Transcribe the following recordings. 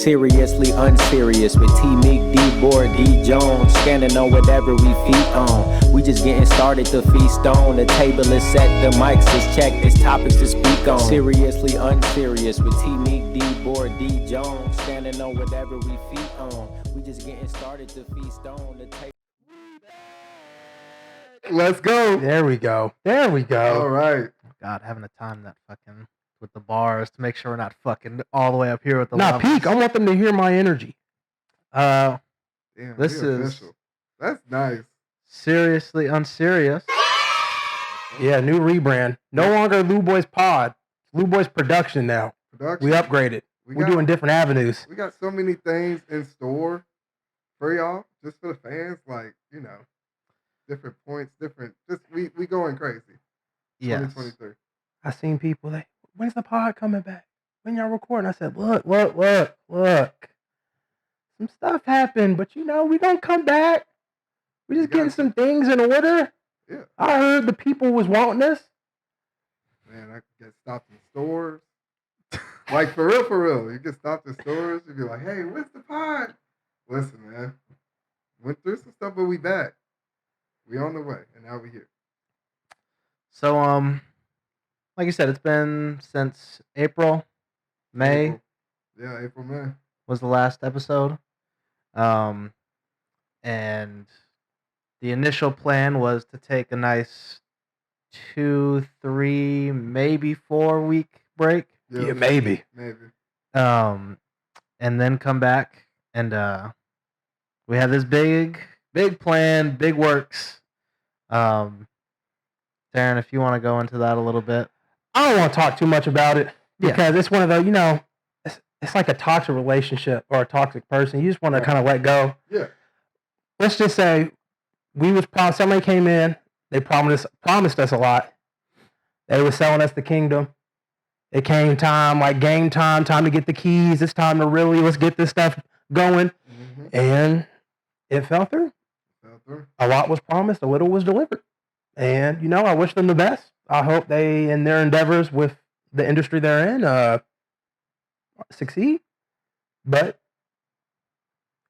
Seriously unserious with T Meek, D Board, D Jones, standing on whatever we feet on. We just getting started to feast on. The table is set, the mics is checked, there's topics to speak on. Seriously unserious with T Meek, D Board, D Jones, standing on whatever we feet on. We just getting started to feast on. The table. Let's go. There we go. All right. God, having to time that fucking with the bars to make sure we're not fucking all the way up here with the Nah, peak. I want them to hear my energy. Damn, This we is- official. That's nice. seriously unserious. Yeah, new rebrand. No longer LouBoys Pod. LouBoys Production now. Production. We upgraded. We're doing different avenues. We got so many things in store for y'all, just for the fans. Like, you know, different points, different. Just we going crazy. Yes. 2023. I seen people, when's the pod coming back? When y'all recording? I said, look. Some stuff happened, but we gonna come back. We just getting some things in order. Yeah. I heard the people was wanting us. Man, I could get stopped in stores. Like, for real. You get stopped in stores. You'd be like, hey, where's the pod? Listen, man. Went through some stuff, but we back. We on the way, and now we here. So, like you said, it's been since April, May April. Yeah, April, May. was the last episode. And the initial plan was to take a nice 2, 3, maybe 4 week break. Yeah, maybe. And then come back and we have this big plan, big works. Terran, if you want to go into that a little bit. I don't want to talk too much about it Yeah. because it's one of the, it's like a toxic relationship or a toxic person. You just want to kind of let go. Yeah. Let's just say somebody came in, they promised us a lot. They were selling us the kingdom. It came time, like game time to get the keys. It's time to let's get this stuff going. Mm-hmm. And it fell through. A lot was promised, a little was delivered. And, I wish them the best. I hope they, in their endeavors with the industry they're in, succeed. But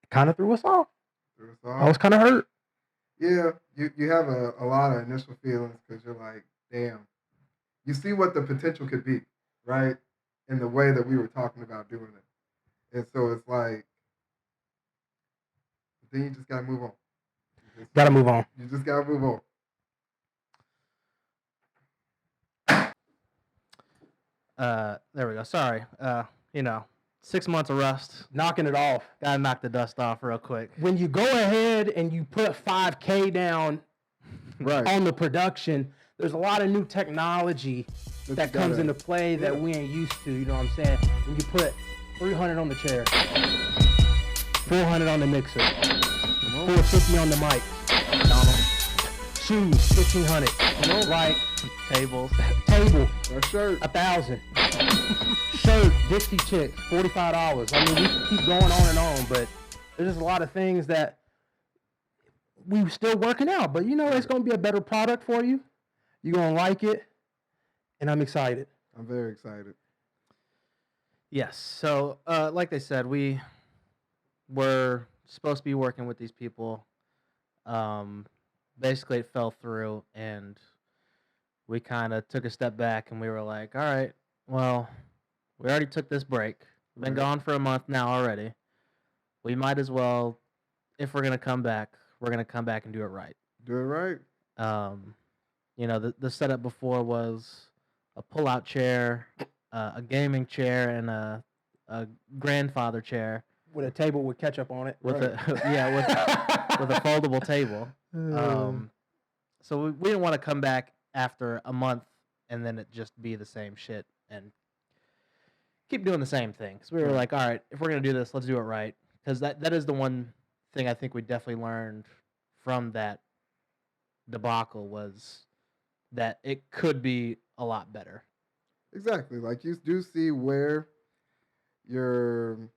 it kind of threw us off. I was kind of hurt. Yeah, you have a lot of initial feelings because you're like, damn. You see what the potential could be, right? In the way that we were talking about doing it. And so it's like, then you just got to move on. Got to move on. You just got to move on. There we go. Sorry. 6 months of rust. Knocking it off. Gotta knock the dust off real quick. When you go ahead and you put $5K down Right. on the production, there's a lot of new technology that comes into play that we ain't used to. You know what I'm saying? When you put 300 on the chair, 400 on the mixer, 450 on the mic, shoes 1,500, like Tables. table That shirt. 1,000, shirt Dixie Chicks $45. I mean, we can keep going on and on, but there's just a lot of things that we still working out. But it's gonna be a better product for you. You're gonna like it, and I'm excited. I'm very excited. Yes. So, like they said, we were supposed to be working with these people. Basically, it fell through, and we kind of took a step back, and we were like, all right, well, we already took this break. We've been gone for a month now already. We might as well, if we're going to come back, we're going to come back and do it right. Do it right. The setup before was a pull-out chair, a gaming chair, and a grandfather chair With a table with ketchup on it. with a with a foldable table. So we didn't want to come back after a month and then it just be the same shit and keep doing the same thing. So we were like, all right, if we're gonna do this, let's do it right, because that is the one thing I think we definitely learned from that debacle was that it could be a lot better. Exactly. Like, you do see where your,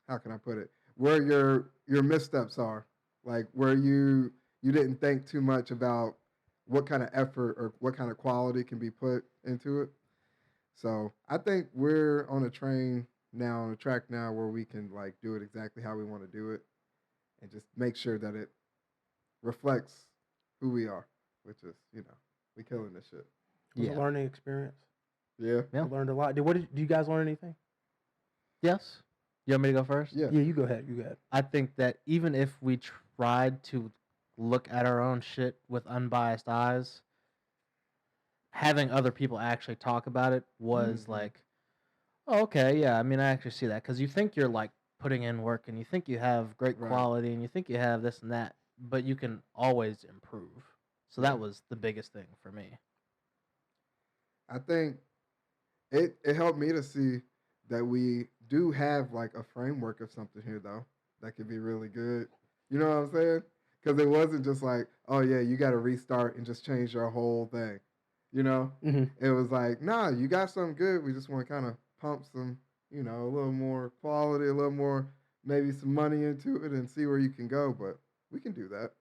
how can I put it? Where your missteps are. Like, where you didn't think too much about what kind of effort or what kind of quality can be put into it. So I think we're on a train now on a track now where we can like do it exactly how we want to do it, and just make sure that it reflects who we are, which is we killing this shit. It was a learning experience. Yeah. I learned a lot. Do you guys learn anything? Yes. You want me to go first? Yeah. Yeah, you go ahead. You go ahead. I think that even if we tried to look at our own shit with unbiased eyes, having other people actually talk about it was like, oh, okay, yeah, I mean, I actually see that. Because you think you're, like, putting in work, and you think you have great quality, and you think you have this and that, but you can always improve. So that was the biggest thing for me. I think it helped me to see that we do have, like, a framework of something here, though, that could be really good. You know what I'm saying? Because it wasn't just like, oh, yeah, you got to restart and just change your whole thing. You know? It was like, nah, you got something good. We just want to kind of pump some, a little more quality, a little more, maybe some money into it and see where you can go. But we can do that.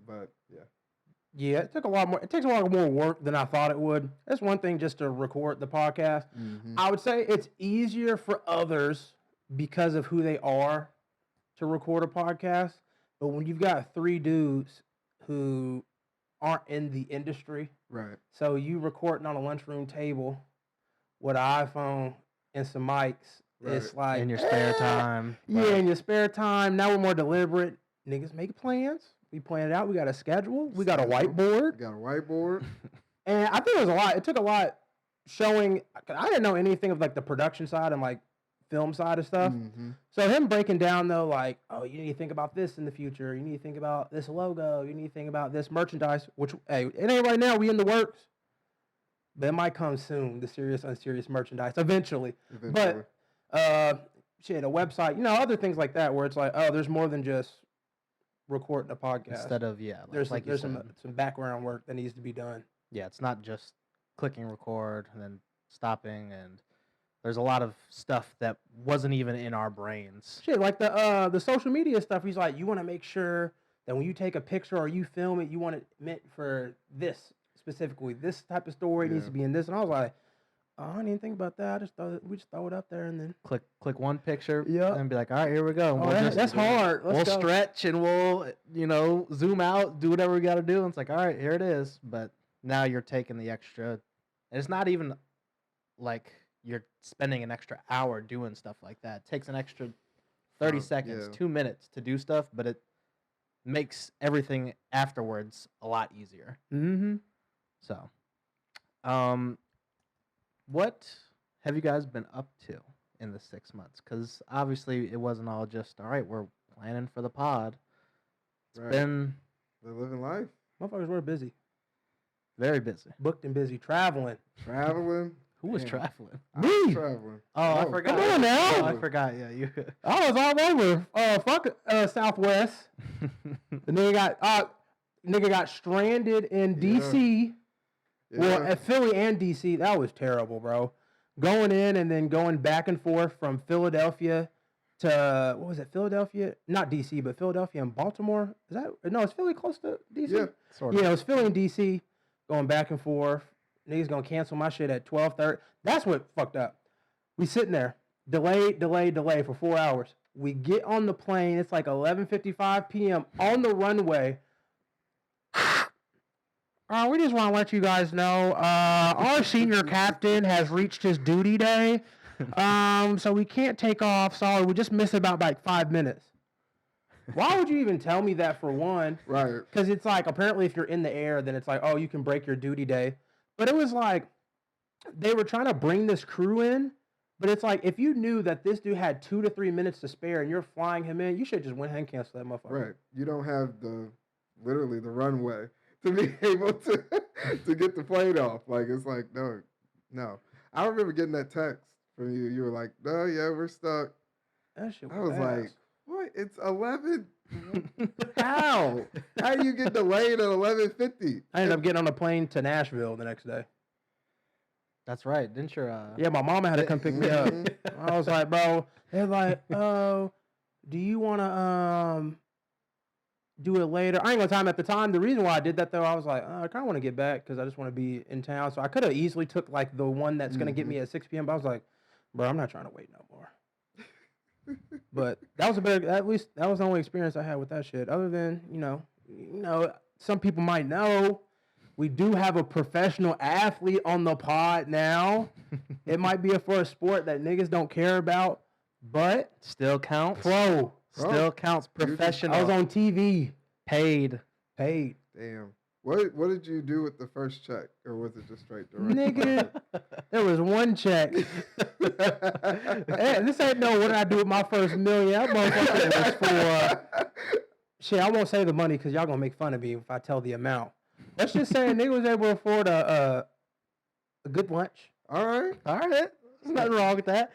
But, yeah. Yeah, it takes a lot more work than I thought it would. That's one thing just to record the podcast. I would say it's easier for others because of who they are to record a podcast. But when you've got 3 dudes who aren't in the industry, right? So you recording on a lunchroom table with an iPhone and some mics. Right. It's like in your spare time. Yeah, in your spare time. Now we're more deliberate. Niggas make plans. We plan it out. We got a schedule. We got a whiteboard. And I think it was a lot. It took a lot showing. I didn't know anything of like the production side and like film side of stuff. So him breaking down though, like, oh, you need to think about this in the future. You need to think about this logo. You need to think about this merchandise, which, hey, it ain't right now. We in the works. But it might come soon, the serious, unserious merchandise, eventually. But, shit, a website, other things like that where it's like, oh, there's more than just recording a podcast. Instead of, there's some background work that needs to be done. Yeah, it's not just clicking record and then stopping, and there's a lot of stuff that wasn't even in our brains. Shit, like the social media stuff. He's like, you want to make sure that when you take a picture or you film it, you want it meant for this specifically. This type of story needs to be in this. And I was like, oh, I didn't even think about that. We just throw it up there and then click one picture and be like, all right, here we go. Oh, that's hard. We'll stretch and we'll zoom out, do whatever we got to do. And it's like, all right, here it is. But now you're taking the extra. And it's not even like you're spending an extra hour doing stuff like that. It takes an extra 30 seconds, 2 minutes to do stuff, but it makes everything afterwards a lot easier. So, what have you guys been up to in the 6 months? Because obviously it wasn't all just, all right, we're planning for the pod. It's been... They're living life. Motherfuckers were busy. Very busy. Booked and busy. Traveling. Who was traveling? Me. I was traveling. Oh, I forgot. Come on now. Oh, I forgot. Yeah, you. I was all over. Southwest. The nigga got stranded in DC. Yeah. Well, at Philly and DC, that was terrible, bro. Going in and then going back and forth from Philadelphia to what was it? Philadelphia, not DC, but Philadelphia and Baltimore. Is Philly close to DC? Yeah, sort of. Yeah, it was Philly and DC, going back and forth. Niggas gonna cancel my shit at 12:30. That's what fucked up. We sitting there, delay for 4 hours. We get on the plane. It's like 11:55 p.m. on the runway. We just want to let you guys know our senior captain has reached his duty day, so we can't take off. Sorry, we just missed about like 5 minutes. Why would you even tell me that for one? Right. Because it's like apparently if you're in the air, then it's like, oh, you can break your duty day. But it was like they were trying to bring this crew in, but it's like if you knew that this dude had 2 to 3 minutes to spare and you're flying him in, you should just went ahead and cancel that motherfucker. Right. You don't have literally the runway to be able to get the plane off. Like it's like no. I remember getting that text from you. You were like, no, yeah, we're stuck. That shit I was like, what? It's 11. How do you get delayed at 11:50? I ended up getting on a plane to Nashville the next day. That's right, didn't you? Yeah, my mama had to come pick me up. I was like, bro, they're like, oh, do you want to do it later? I ain't gonna time at the time. The reason why I did that though, I was like, I kind of want to get back because I just want to be in town. So I could have easily took like the one that's gonna get me at 6 p.m. But I was like, Bro, I'm not trying to wait no more. But that was at least that was the only experience I had with that shit. Other than, some people might know we do have a professional athlete on the pod now. It might be for a sport that niggas don't care about, but Still counts. pro. Still counts. Professional. I was on TV. Paid. Damn. What did you do with the first check, or was it just straight direct? Nigga, there was one check. Hey, this ain't what did I do with my first million. That motherfucker was for shit. I won't say the money because y'all gonna make fun of me if I tell the amount. Let's just say a nigga was able to afford a good lunch. All right. There's nothing wrong with that.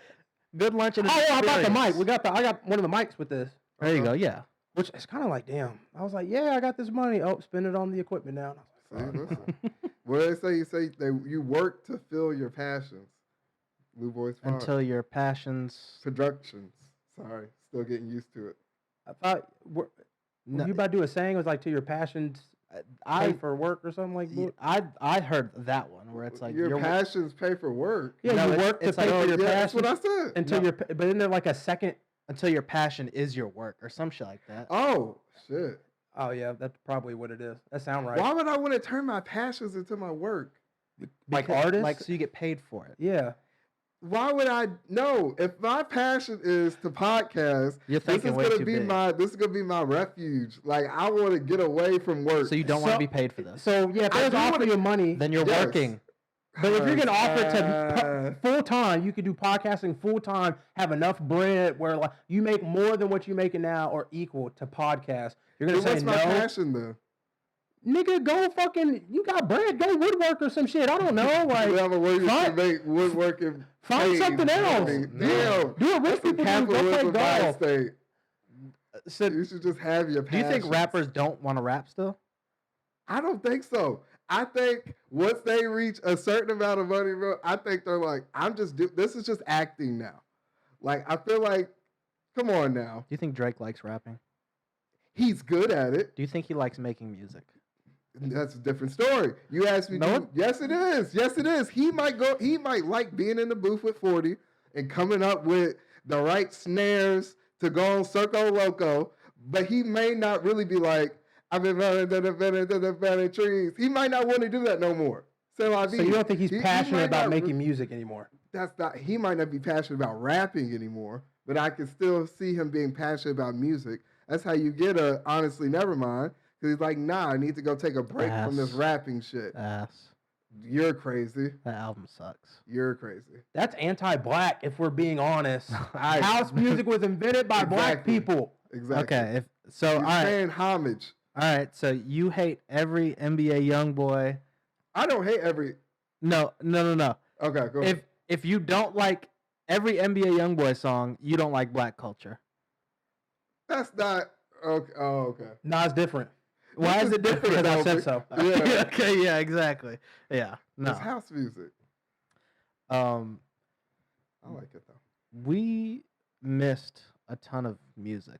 Good lunch and I got the mic. I got one of the mics with this. There you go. Yeah. Which is kind of like, damn. I was like, yeah, I got this money. Oh, spend it on the equipment now. See, listen. What do they say? You say you work to fill your passions. LouBoys Until your passions. Productions. Sorry, still getting used to it. I thought, were you about to do a saying? It was like, to your passions pay for work or something like that? I heard that one where it's like your passions pay for work. Yeah, No, you work to pay for your passions. That's what I said. Until but isn't there like a second? until your passion is your work or some shit like that. Oh, shit. Oh, yeah, that's probably what it is. That sounds right. Why would I want to turn my passions into my work? Like artists? Like, so you get paid for it. Yeah. Why would I know? If my passion is to podcast, You're thinking way too big. This is gonna be my refuge. Like, I want to get away from work. So you don't want to be paid for this. So yeah, if there's offering you money, then you're working. But if you're gonna offer to full time, you could do podcasting full time, have enough bread where like you make more than what you're making now or equal to podcast. You're gonna say what's no. my passion then? Nigga, go fucking. You got bread. Go woodwork or some shit. I don't know. Like, You have a way to make woodworking. find something else. Damn. Do what rich people do. Go play golf. So You should just have your passion. do you think rappers don't want to rap still? I don't think so. I think once they reach a certain amount of money, bro, I think they're like, this is just acting now. Like, I feel like, come on now. Do you think Drake likes rapping? He's good at it. Do you think he likes making music? That's a different story. You asked me. No? Yes, it is. Yes, it is. He might like being in the booth with 40 and coming up with the right snares to go on Circo Loco, but he may not really be like, I've been running to the trees. He might not want to do that no more. So you don't think he's passionate about making music anymore? He might not be passionate about rapping anymore, but I can still see him being passionate about music. That's how you get a honestly never mind. Because he's like, nah, I need to go take a break from this rapping shit. You're crazy. That album sucks. You're crazy. That's anti-black, if we're being honest. House music was invented by black people. Exactly. Okay, You're all right. paying homage. All right, so you hate every NBA YoungBoy. I don't hate every. No. Okay, go ahead. If you don't like every NBA YoungBoy song, you don't like black culture. That's not okay. Oh, okay. Nah, it's different. Why is it different? Because I said so. Yeah. Okay, yeah, exactly. Yeah, no. It's house music. I like it though. We missed a ton of music.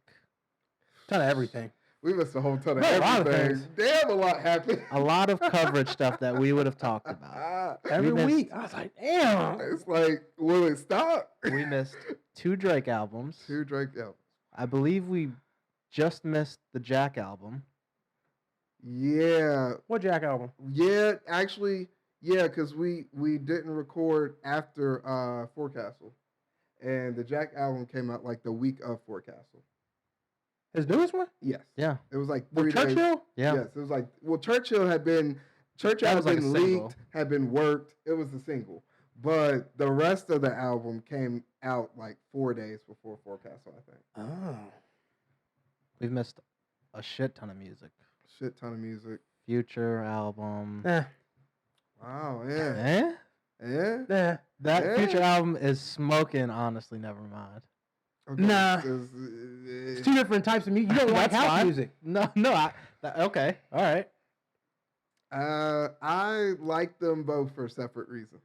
Ton of everything. We missed a whole ton of A lot of everything. things. Damn, a lot happened. A lot of coverage stuff that we would have talked about. Every missed- week. I was like, damn. It's like, will it stop? We missed 2 Drake albums. 2 Drake albums. I believe we just missed the Jack album. Yeah. What Jack album? Yeah, actually, yeah, because we didn't record after Forecastle. And the Jack album came out like the week of Forecastle. His newest one? Yes. Yeah. It was like With 3 days. Churchill? Yeah. Yes, it was like, well, Churchill had been That was like a leaked, single. had been worked. It was a single. But the rest of the album came out like 4 days before Forecastle, I think. Oh. We've missed a shit ton of music. Shit ton of music. Future album. Wow, yeah. Yeah? Nah. That Yeah. Future album is smoking, honestly, never mind. Okay. Nah. It's- It's 2 different types of music. You don't like That's house fine. music. No, okay, all right. I like them both for separate reasons.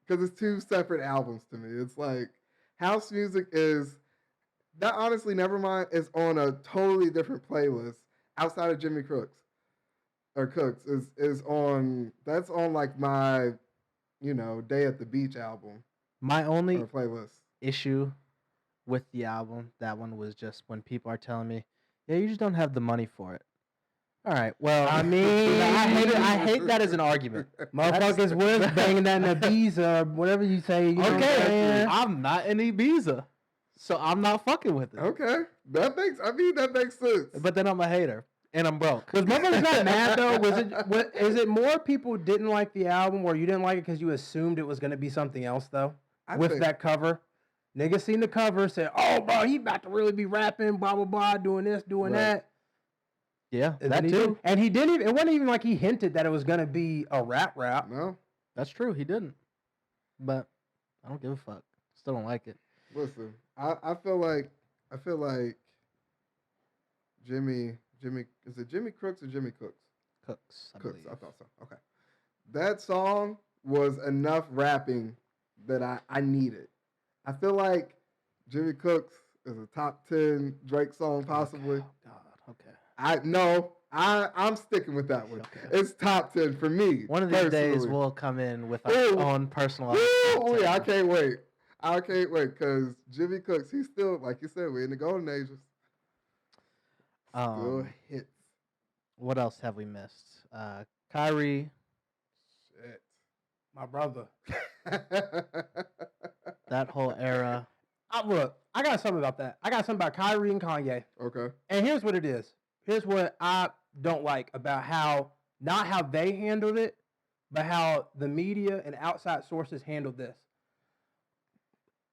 Because it's 2 separate albums to me. It's like house music is that honestly Nevermind is on a totally different playlist outside of Jimmy Cooks. Or Cooks is on that's on like my, Day at the Beach album. My only or playlist? issue with the album, that one was just when people are telling me, yeah, you just don't have the money for it. All right, well, I mean, I hate that as an argument. Motherfuckers was banging that in Ibiza or whatever you say. You know what I'm Okay, saying? I'm not in Ibiza, so I'm not fucking with it. Okay, that makes sense. But then I'm a hater, and I'm broke. Was motherfuckers not mad though? Is it more people didn't like the album, or you didn't like it because you assumed it was going to be something else though? With that cover, niggas seen the cover, said, "Oh, bro, he about to really be rapping, blah blah blah, doing this, doing that." Yeah, And that then too. And he didn't even. It wasn't even like he hinted that it was going to be a rap. No, That's true. He didn't. But I don't give a fuck. Still don't like it. listen, I feel like Jimmy is it Jimmy Crooks or Jimmy Cooks? Cooks. I Cooks, believe. I thought so. Okay, that song was enough rapping that I needed. I feel like Jimmy Cooks is a top 10 Drake song possibly. Oh God. Okay. I'm sticking with that one. Okay. It's top 10 for me. One of these days personally. we'll come in with our Ooh. own personal. Ooh, yeah, I can't wait. Because Jimmy Cooks, he's still, like you said, we're in the golden ages. Still hits. What else have we missed? Kyrie. Shit. My brother. That whole era. Look, I got something about that. I got something about Kyrie and Kanye. Okay. And here's what it is. Here's what I don't like about not how they handled it, but how the media and outside sources handled this.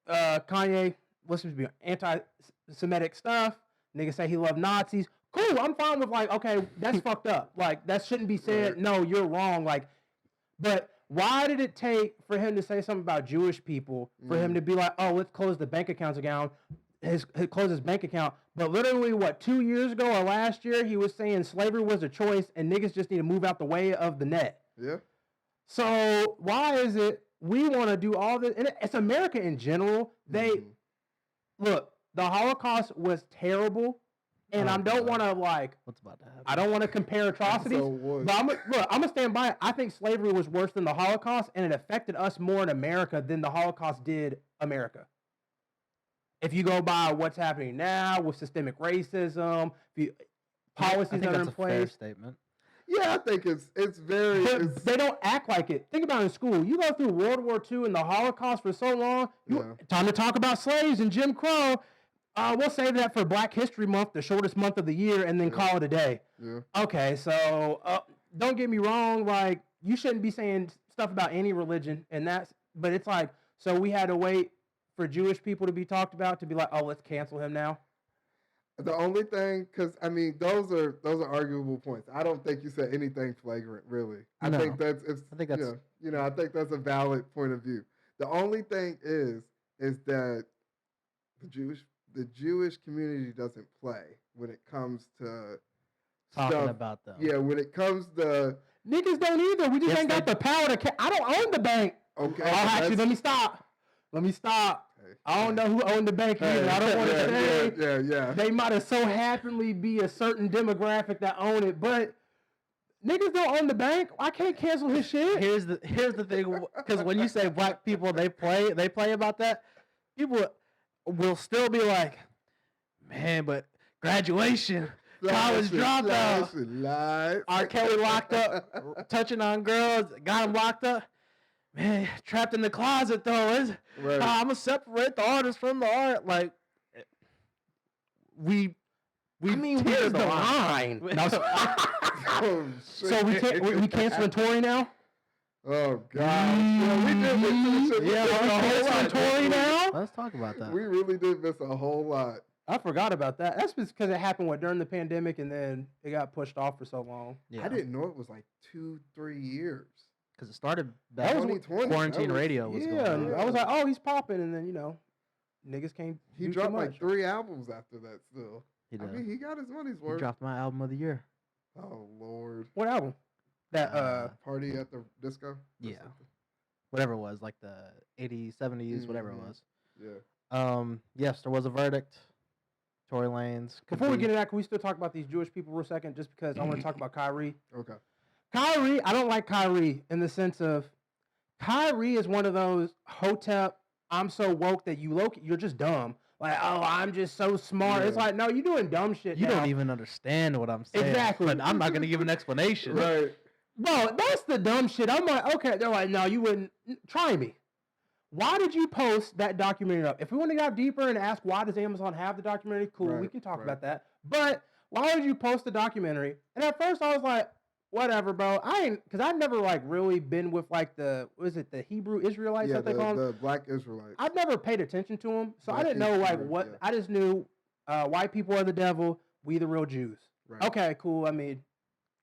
Kanye, what's supposed to be anti-Semitic stuff. Niggas say he loved Nazis. Cool, I'm fine with okay, that's fucked up. Like, that shouldn't be said. Right. No, you're wrong. Like, but why did it take for him to say something about Jewish people for him to be like, oh, let's close the bank accounts again? Close his bank account. But literally, 2 years ago or last year, he was saying slavery was a choice and niggas just need to move out the way of the net. Yeah. So why is it we want to do all this? And it's America in general. Look, the Holocaust was terrible. And I don't want to What's about to happen? I don't want to compare atrocities. But I'm gonna stand by it. I think slavery was worse than the Holocaust, and it affected us more in America than the Holocaust did America. If you go by what's happening now with systemic racism, policies that are in that's a place. fair statement. Yeah, I think it's very. But they don't act like it. Think about it in school. You go through World War II and the Holocaust for so long. Time to talk about slaves and Jim Crow. We'll save that for Black History Month, the shortest month of the year, and then call it a day. Yeah. Okay, so don't get me wrong. Like, you shouldn't be saying stuff about any religion, but it's like, so we had to wait for Jewish people to be talked about to be like, oh, let's cancel him now. The only thing, because I mean, those are arguable points. I don't think you said anything flagrant, really. I think that's I think that's a valid point of view. The only thing is that the Jewish community doesn't play when it comes to Talking stuff. about them. Yeah, when it comes to niggas don't either. We just ain't got the power to. I don't own the bank. Okay. Oh, actually, let me stop. Okay. I don't know who owned the bank either. I don't want to say. Yeah. They might have so happily be a certain demographic that own it, but niggas don't own the bank. I can't cancel his shit. Here's the thing, because when you say black people, they play about that. People will still be like, man, but graduation, college dropout, R. Kelly locked up, touching on girls, got him locked up. Man, trapped in the closet though. Right. I'm gonna separate the artist from the art. Like, we here's the line. No, so we canceling Tory now? Oh God! Yeah, we did miss canceling Tory now. Let's talk about that. We really did miss a whole lot. I forgot about that. That's because it happened during the pandemic, and then it got pushed off for so long. Yeah. I didn't know it was like 2-3 years. Because it started back when 2020. quarantine radio was going on. I was like, oh, he's popping, and then niggas can't. He dropped like 3 albums after that. Still, He did. I mean, he got his money's He worth. dropped my album of the year. Oh Lord! What album? That Party at the Disco. Yeah. Whatever it was, like the 80s, 70s, whatever it was. Yeah. Yes, there was a verdict. Tory Lanez. Before we get into that, can we still talk about these Jewish people real second? Just because I want to talk about Kyrie. Okay. Kyrie, I don't like Kyrie in the sense of Kyrie is one of those Hotep I'm so woke that you're just dumb. Like, oh, I'm just so smart. Yeah. It's like, no, you're doing dumb shit. You now. don't even understand what I'm saying. Exactly. But I'm not going to give an explanation. Right. Bro, that's the dumb shit. I'm like, okay. They're like, no, you wouldn't. Try me. Why did you post that documentary up? If we want to get deeper and ask why does Amazon have the documentary, cool, we Right, can talk right. about that. But why did you post the documentary? And at first I was like, whatever, bro. Because I've never like really been with like the Hebrew Israelites Yeah, that they call them. the Black Israelites. I've never paid attention to them, so I Black didn't know like Hebrew, what. yeah. I just knew white people are the devil. We the real Jews. Right. Okay, cool. I mean,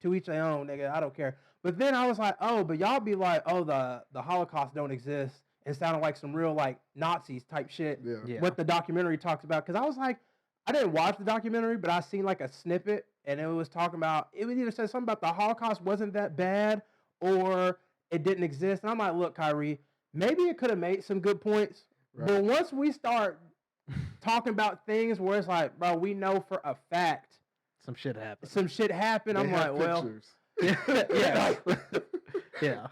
to each their own, nigga. I don't care. But then I was like, oh, but y'all be like, oh, the Holocaust don't exist, and sounded like some real like Nazis type shit. Yeah. Yeah. What the documentary talks about, because I was like, I didn't watch the documentary, but I seen like a snippet, and it was talking about, it would either say something about the Holocaust wasn't that bad, or it didn't exist. And I'm like, look, Kyrie, maybe it could have made some good points, Right. but once we start talking about things where it's like, bro, we know for a fact Some shit happened. some shit happened. They I'm have like, well, pictures. yeah. Yeah.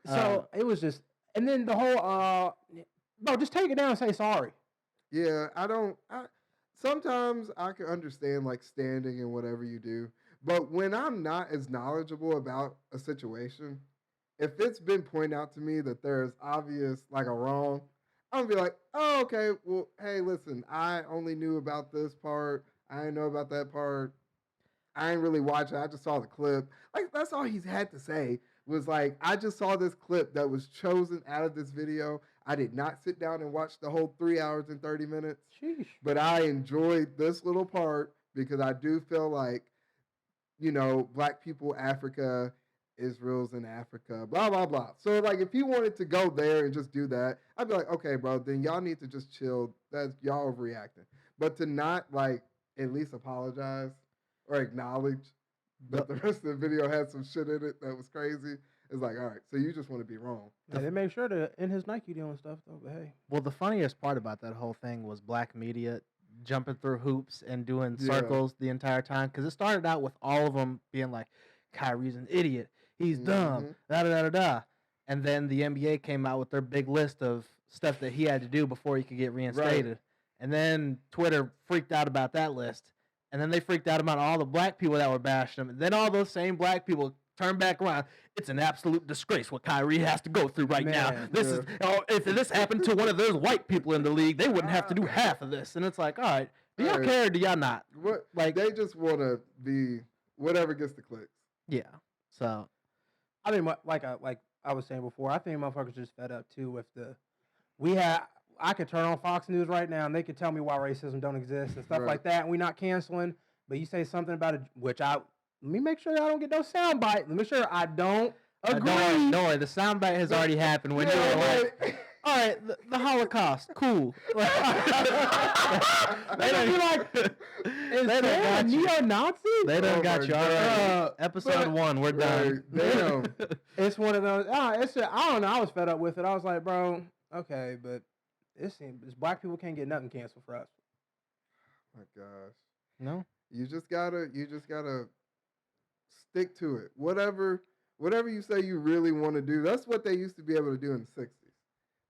so it was just, and then the whole, bro, just take it down and say sorry. Yeah, sometimes I can understand like standing and whatever you do, but when I'm not as knowledgeable about a situation, if it's been pointed out to me that there's obvious like a wrong, I'm gonna be like, oh, okay, well, hey, listen, I only knew about this part. I didn't know about that part. I ain't really watch it. I just saw the clip. Like that's all he's had to say was like, I just saw this clip that was chosen out of this video. I did not sit down and watch the whole 3 hours and 30 minutes, Sheesh. but I enjoyed this little part because I do feel like, you know, Black people, Africa, Israel's in Africa, blah, blah, blah. So like if he wanted to go there and just do that, I'd be like, okay, bro, then y'all need to just chill. That's y'all overreacting. But to not like at least apologize or acknowledge that the rest of the video had some shit in it that was crazy, it's like, all right, so you just want to be wrong. Yeah, they made sure to in his Nike deal and stuff though. But hey, Well, the funniest part about that whole thing was black media jumping through hoops and doing Yeah. circles the entire time. Because it started out with all of them being like, Kyrie's an idiot. He's dumb. Mhm. Da da da da da. And then the NBA came out with their big list of stuff that he had to do before he could get reinstated. And then Twitter freaked out about that list. And then they freaked out about all the black people that were bashing him. And then all those same black people turned back around. It's an absolute disgrace what Kyrie has to go through right now. Man, This is if this happened to one of those white people in the league, they wouldn't have to do half of this. And it's like, all right, do y'all Hey. care or do y'all not? What Like- they just want to be whatever gets the clicks. Yeah. So I mean, like I was saying before, I think motherfuckers just fed up too with the. I could turn on Fox News right now and they could tell me why racism don't exist and stuff Right. like that. And we're not canceling, but you say something about it, which let me make sure I don't get no soundbite. Let me make sure I don't agree. don't worry, the soundbite has already happened when you were like, all right, the Holocaust, cool. They don't be like, is They done Terran a got you. neo-Nazi? They done Oh got my you. All right. God. Episode But- 1, we're done. Right, damn. It's one of those. I don't know. I was fed up with it. I was like, bro, okay, but this black people can't get nothing canceled for us. My gosh. No? You just gotta stick to it. Whatever you say you really want to do, that's what they used to be able to do in the 60s.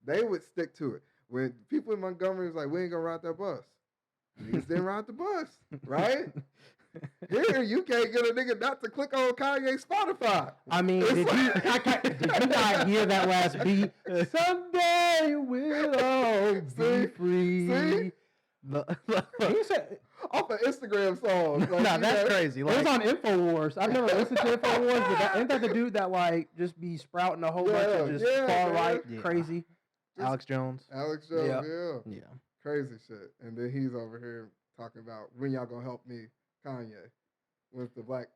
They would stick to it. When people in Montgomery was like, we ain't gonna ride that bus. Niggas didn't ride the bus, right? Here, you can't get a nigga not to click on Kanye's Spotify. I mean, It's did you, like- did you not hear that last beat? Someday we'll all be See? free. See? He said off an Instagram song. Like, No, you that's know, crazy. It was Like, on Infowars. I've never listened to Infowars, but ain't that the dude that like just be sprouting a whole bunch of just Yeah, far man. right Yeah. crazy? Alex Jones. Alex Jones, Yeah. yeah. Yeah. Crazy shit. And then he's over here talking about when y'all gonna help me, Kanye. With the black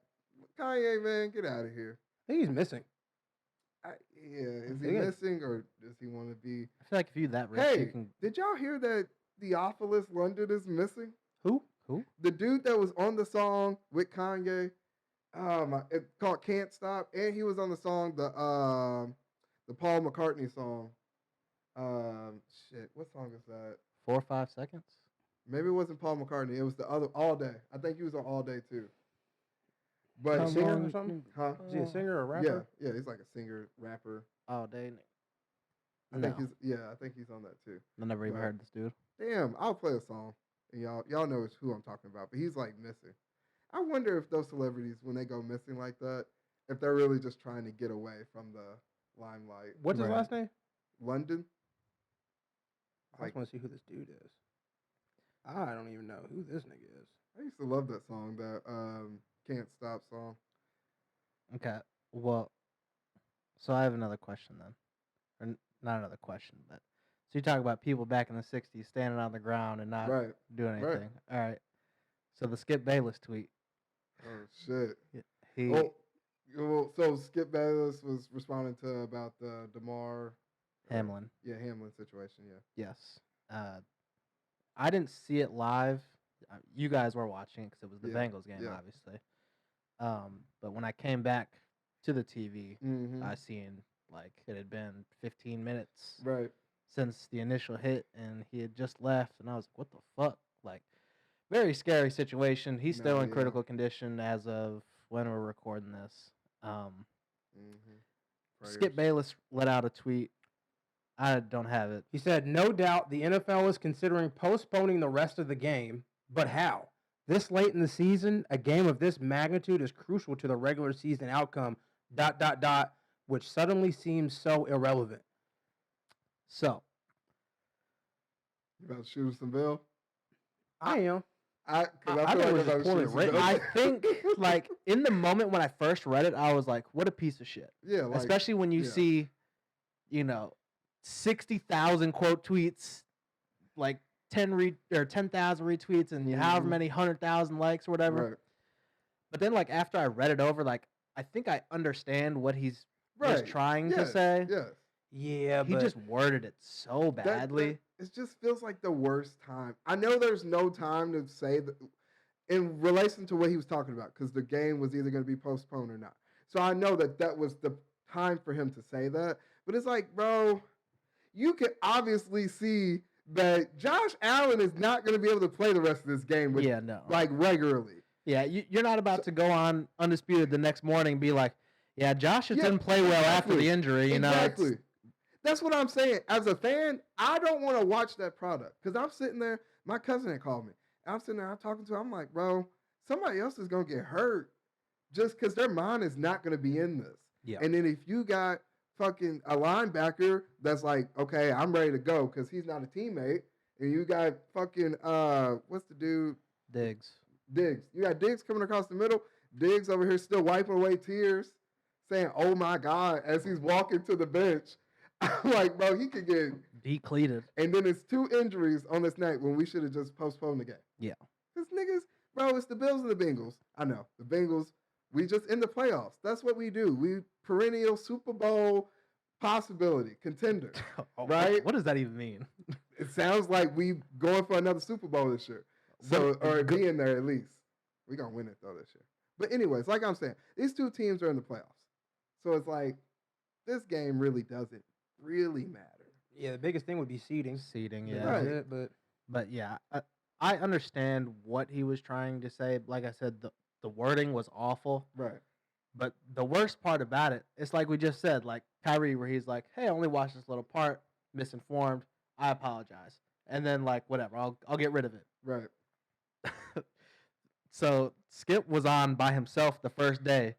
Kanye, man, get out of here. I think he's missing. Is he He is. missing or does he want to be? I feel like if you that rich, Hey, you can. did y'all hear that Theophilus London is missing? Who? The dude that was on the song with Kanye, it's called "Can't Stop," and he was on the song the Paul McCartney song. Shit, what song is that? 4 or 5 seconds. Maybe it wasn't Paul McCartney. It was the other All Day. I think he was on All Day too. But Come singer or something? huh? Is he a singer or a rapper? Yeah, he's like a singer, rapper. All day. I think he's on that too. I never even But- heard this dude. Damn, I'll play a song, and y'all know who I'm talking about. But he's like missing. I wonder if those celebrities, when they go missing like that, if they're really just trying to get away from the limelight. What's his Right. last name? London. I just want to see who this dude is. I don't even know who this nigga is. I used to love that song, that Can't Stop song. Okay. Well, so I have another question then. Or not another question, but so you talk about people back in the 60s standing on the ground and not Right. doing Right. anything. All right. So the Skip Bayless tweet. Oh shit. He Well, so Skip Bayless was responding to about the Demar Hamlin. Hamlin situation. Yeah. Yes. I didn't see it live. You guys were watching it because it was the Yeah, Bengals game, yeah. obviously. But when I came back to the TV, Mm-hmm. I seen like it had been 15 minutes Right. since the initial hit, and he had just left, and I was like, "What the fuck?" Like, very scary situation. He's still in yeah. critical condition as of when we're recording this. Mm-hmm. Skip Bayless let out a tweet. I don't have it. He said, "No doubt the NFL is considering postponing the rest of the game, but how? This late in the season, a game of this magnitude is crucial to the regular season outcome, ... which suddenly seems so irrelevant." So, You about to shoot us some bill? I am. I I feel thought it like was I'm about just to poorly shoot some written. bill. I think, like, in the moment when I first read it, I was like, what a piece of shit. yeah, like, Especially when you yeah. see, 60,000 quote tweets, like 10,000 retweets, and however Mhm. many 100,000 likes or whatever. right, But then, like, after I read it over, like, I think I understand what he's right. just trying to Yes, say. Yes. Yeah, He but just worded it so That- badly. it just feels like the worst time. I know there's no time to say that in relation to what he was talking about, because the game was either going to be postponed or not. So I know that was the time for him to say that. But it's like, bro, you can obviously see that Josh Allen is not going to be able to play the rest of this game with, Yeah, no. like, regularly. Yeah, you're not about to go on Undisputed the next morning and be like, yeah, Josh just Yeah, didn't play well after exactly. the injury. Exactly. That's what I'm saying. As a fan, I don't want to watch that product because I'm sitting there. My cousin had called me. I'm sitting there. I'm talking to him. I'm like, bro, somebody else is going to get hurt just because their mind is not going to be in this. Yeah. And then if you got fucking a linebacker that's like, okay, I'm ready to go because he's not a teammate, and you got fucking what's the dude? Diggs. Diggs. You got Diggs coming across the middle. Diggs over here still wiping away tears, saying, "Oh my God," as he's walking to the bench. I'm like, bro, he could get. Decleated. And then it's 2 injuries on this night when we should have just postponed the game. Yeah. This niggas, bro, it's the Bills and the Bengals. I know. The Bengals, we just in the playoffs. That's what we do. We perennial Super Bowl possibility, contender. Right? What does that even mean? It sounds like we going for another Super Bowl this year. So, What- or be in there at least. We're going to win it, though, this year. But anyways, like I'm saying, these 2 teams are in the playoffs. So it's like, this game really doesn't really matter. yeah, the biggest thing would be seeding. Seating, But yeah. that's Right. it, but But yeah, I understand what he was trying to say. Like I said, the wording was awful. Right. But the worst part about it, it's like we just said, like Kyrie, where he's like, "Hey, I only watched this little part, misinformed. I apologize." And then like, whatever, I'll get rid of it. Right. So Skip was on by himself the first day,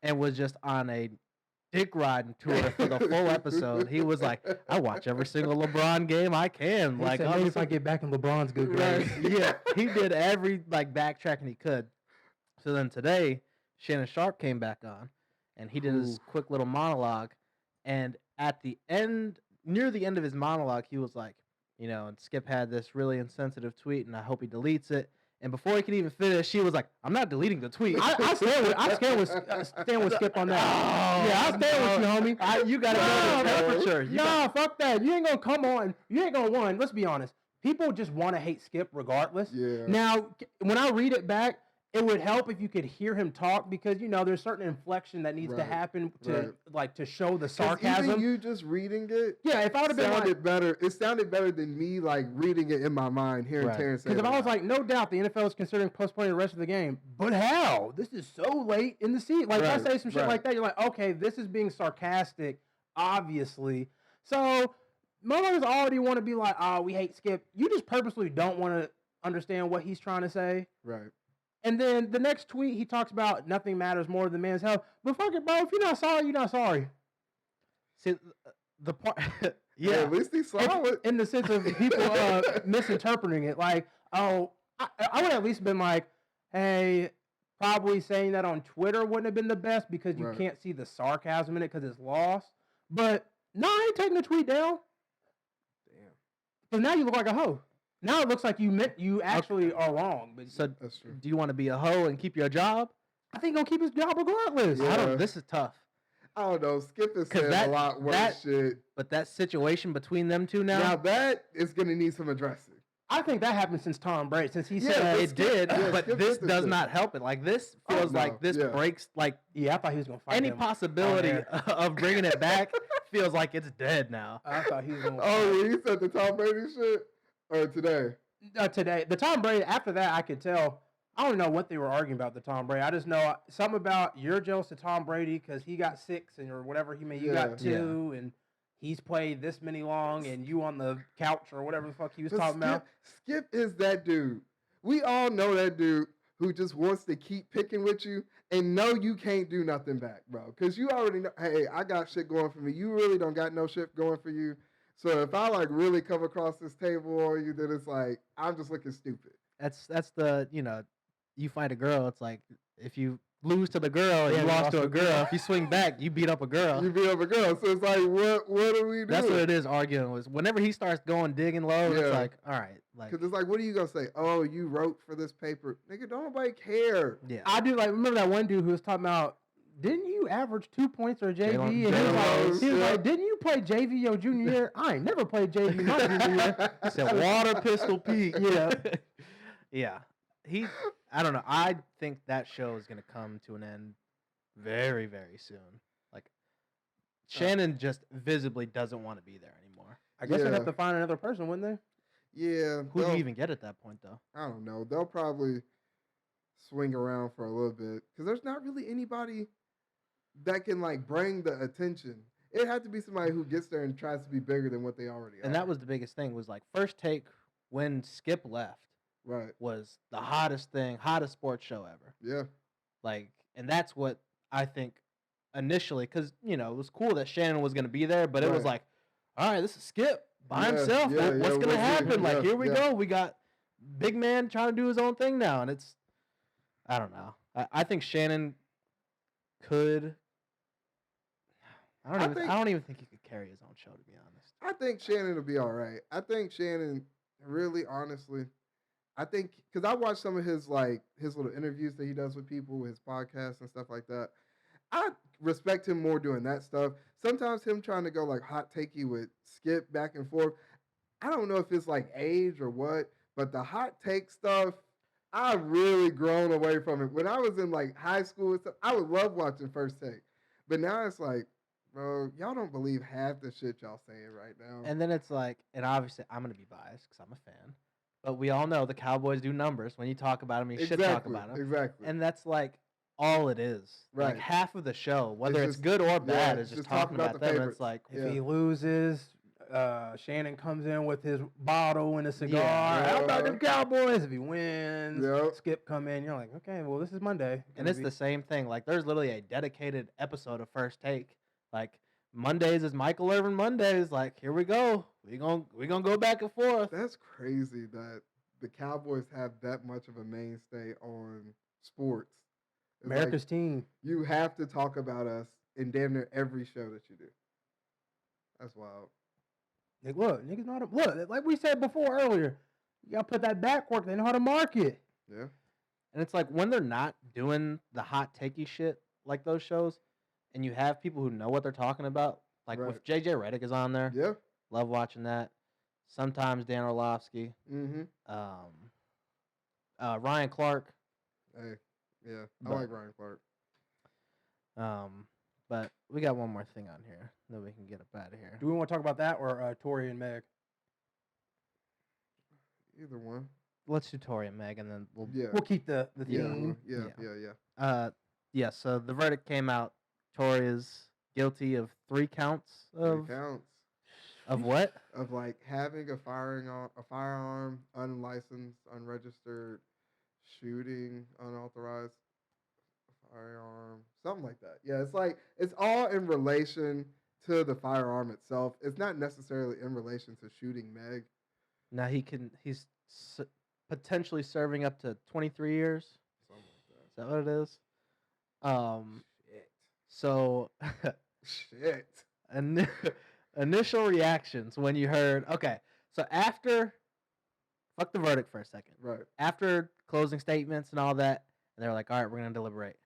and was just on a dick riding tour for the full episode. He was like, "I watch every single LeBron game I can." he Like, said, maybe if I get back in LeBron's good grades. yeah, he did every like backtracking he could. So then today, Shannon Sharp came back on, and he did his Oof. quick little monologue. And at the end, near the end of his monologue, he was like, and Skip had this really insensitive tweet, and I hope he deletes it. And before he could even finish, she was like, "I'm not deleting the tweet." I stand with Skip on that. Oh, Yeah, I stand with you, homie. You got to know the temperature. No, fuck that. You ain't gonna come on. You ain't gonna one. Let's be honest. People just want to hate Skip regardless. Yeah. Now, when I read it back, it would help if you could hear him talk because there's certain inflection that needs to Right, happen to right. like to show the 'Cause sarcasm. Even you just reading it Yeah, if I would have been like, sounded better. It sounded better than me like reading it in my mind, hearing Right. Terran say because it if I was aloud. like, no doubt the NFL is considering postponing the rest of the game, but how? This is so late in the season. Like if Right, I say some shit right. like that, you're like, okay, this is being sarcastic, obviously. So motherfuckers already want to be like, oh, we hate Skip. You just purposely don't want to understand what he's trying to say. Right. And then the next tweet, he talks about nothing matters more than man's health. But fuck it, bro. If you're not sorry, you're not sorry. See, the part, Yeah, at least he's solid. In the sense of people misinterpreting it. Like, oh, I would at least been like, hey, probably saying that on Twitter wouldn't have been the best because you can't see the sarcasm in it because it's lost. But no, I ain't taking the tweet down. Damn. Because now you look like a hoe. Now it looks like you actually are wrong. But so That's true. do you want to be a hoe and keep your job? I think he'll keep his job regardless. Yeah. This is tough. I don't know. Skip is saying a lot worse shit. But that situation between them two now that is going to need some addressing. I think that happened since Tom Brady, since he Yeah, said it did, but Skip this did does this. not help it. Like this feels like this breaks like yeah, I thought he was gonna fight any him possibility of bringing it back feels like it's dead now. I thought he was gonna Oh, when he said the Tom Brady shit? Or today? Today. The Tom Brady, after that, I could tell. I don't know what they were arguing about the Tom Brady. I just know something about you're jealous of Tom Brady because he got 6 and or whatever he made. You got 2 and he's played this many long and you on the couch or whatever the fuck he was talking about. Skip is that dude. We all know that dude who just wants to keep picking with you and know you can't do nothing back, bro. Because you already know, hey, I got shit going for me. You really don't got no shit going for you. So if I like really come across this table on you, then it's like, I'm just looking stupid. That's the, you fight a girl, it's like if you lose to the girl, you lost to a girl. If you swing back, you beat up a girl. You beat up a girl. So it's like, what do we do? That's what it is arguing was. Whenever he starts going digging low, it's like, all right. Like, because it's like, what are you going to say? Oh, you wrote for this paper. Nigga, don't nobody care. Yeah. I do remember that one dude who was talking about, didn't you average 2 points or JV? And he was like, didn't you play JV your junior year? I ain't never played JV my junior year. He said, water pistol Pete. Yeah. Yeah. I don't know. I think that show is going to come to an end very, very soon. Like, Shannon just visibly doesn't want to be there anymore. I guess they'd have to find another person, wouldn't they? Yeah. Who do you even get at that point, though? I don't know. They'll probably swing around for a little bit because there's not really anybody that can like bring the attention. It had to be somebody who gets there and tries to be bigger than what they already are. And that was the biggest thing was like First Take when Skip left was the hottest sports show ever. Yeah. Like, and that's what I think initially, because, it was cool that Shannon was going to be there, but it was like, all right, this is Skip by himself. What's going to happen? Like, here we go. We got big man trying to do his own thing now. And it's, I don't know. I think Shannon could. I don't even think he could carry his own show, to be honest. I think Shannon will be all right. I think Shannon, really, honestly, because I watched some of his little interviews that he does with people, his podcasts and stuff like that. I respect him more doing that stuff. Sometimes him trying to go like hot takey with Skip back and forth. I don't know if it's like age or what, but the hot take stuff, I've really grown away from it. When I was in like high school and stuff, I would love watching First Take. But now it's like, bro, y'all don't believe half the shit y'all saying right now. And then it's like, and obviously I'm going to be biased because I'm a fan. But we all know the Cowboys do numbers. When you talk about them, you should talk about them. Exactly. And that's like all it is. Right. Like half of the show, whether it's good or bad, is just talking about them. And it's like, if he loses, Shannon comes in with his bottle and a cigar. Yeah. How about them Cowboys? If he wins, Skip come in. You're like, okay, well, this is Monday. And it's the same thing. Like, there's literally a dedicated episode of First Take. Like, Mondays is Michael Irvin Mondays. Like, here we go. We gonna go back and forth. That's crazy that the Cowboys have that much of a mainstay on sports. It's America's team. You have to talk about us in damn near every show that you do. That's wild. Like, look, niggas know how to look. Like we said before earlier, you gotta put that back work. They know how to market. Yeah. And it's like when they're not doing the hot takey shit like those shows, and you have people who know what they're talking about. Like with JJ Redick is on there. Yeah. Love watching that. Sometimes Dan Orlovsky. Mm-hmm. Ryan Clark. Hey, yeah, I like Ryan Clark. But we got one more thing on here that we can get up out of here. Do we want to talk about that or Tory and Meg? Either one. Let's do Tory and Meg, and then we'll keep the theme. Yeah. So the verdict came out. Tory is guilty of 3 counts of Of what? Of like having a firearm, unlicensed, unregistered, shooting, unauthorized firearm, something like that. Yeah, it's like it's all in relation to the firearm itself. It's not necessarily in relation to shooting Meg. Now he's potentially serving up to 23 years. Something like that. Is that what it is? Shit. So Shit. initial reactions when you heard, okay, so after, fuck the verdict for a second. Right. After closing statements and all that, and they're like, all right, we're going to deliberate.